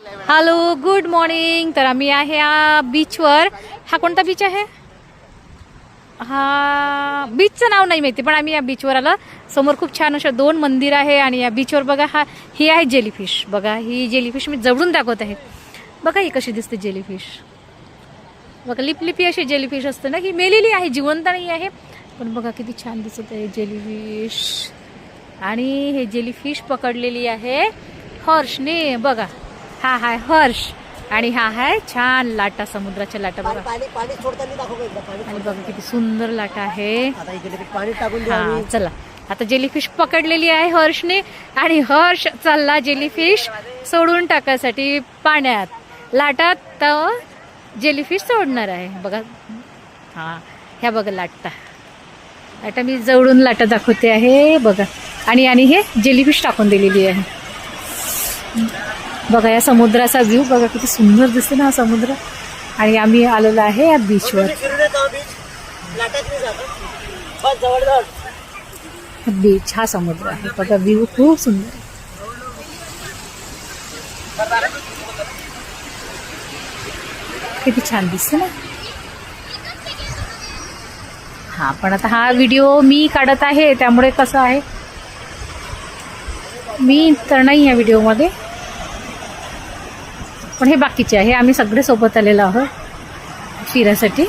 Hello good morning. तर आम्ही आहे या बीचवर. हा कोणता बीच आहे? हा बीचचं नाव नाही माहिती, पण आम्ही या बीचवर आलो. समोर खूप छान अशा 2 मंदिर आहे आणि या बीचवर बघा ही आहे जेलीफिश. बघा ही जेलीफिश मी जवळून दाखवत आहे. बघा ही कशी दिसते जेलीफिश. बघा लिपलिपी अशी जेलीफिश असते ना, ही मेलेली आहे, जिवंत नाही आहे, पण बघा किती छान दिसत आहे जेलीफिश. आणि हे जेलीफिश पकडलेली आहे हर्षने. बघा हा आहे हर्ष आणि हा आहे छान लाटा, समुद्राच्या लाटा. बघा आणि बघा किती सुंदर लाटा आहे. हा चला आता जेलीफिश पकडलेली आहे हर्षने आणि हर्ष चालला जेलीफिश सोडून टाकायसाठी पाण्यात. लाटात तर जेलीफिश सोडणार आहे. बघा हा ह्या बघा लाटा. लाटा मी जवळून लाटा दाखवते आहे बघा. आणि हे जेलीफिश टाकून दिलेली आहे. बघा या समुद्राचा व्ह्यू बघा किती सुंदर दिसते ना हा समुद्र. आणि आम्ही आलेलो आहे या बीचवर. बीच हा समुद्र आहे बघा. व्ह्यू खूप सुंदर. किती छान दिसते ना. हा पण आता हा व्हिडिओ मी काढत आहे, त्यामुळे कसं आहे मी तर नाही या व्हिडिओमध्ये, पण हे बाकीचे आहे. आम्ही सगळे सोबत आलेलो आहोत फिरायसाठी.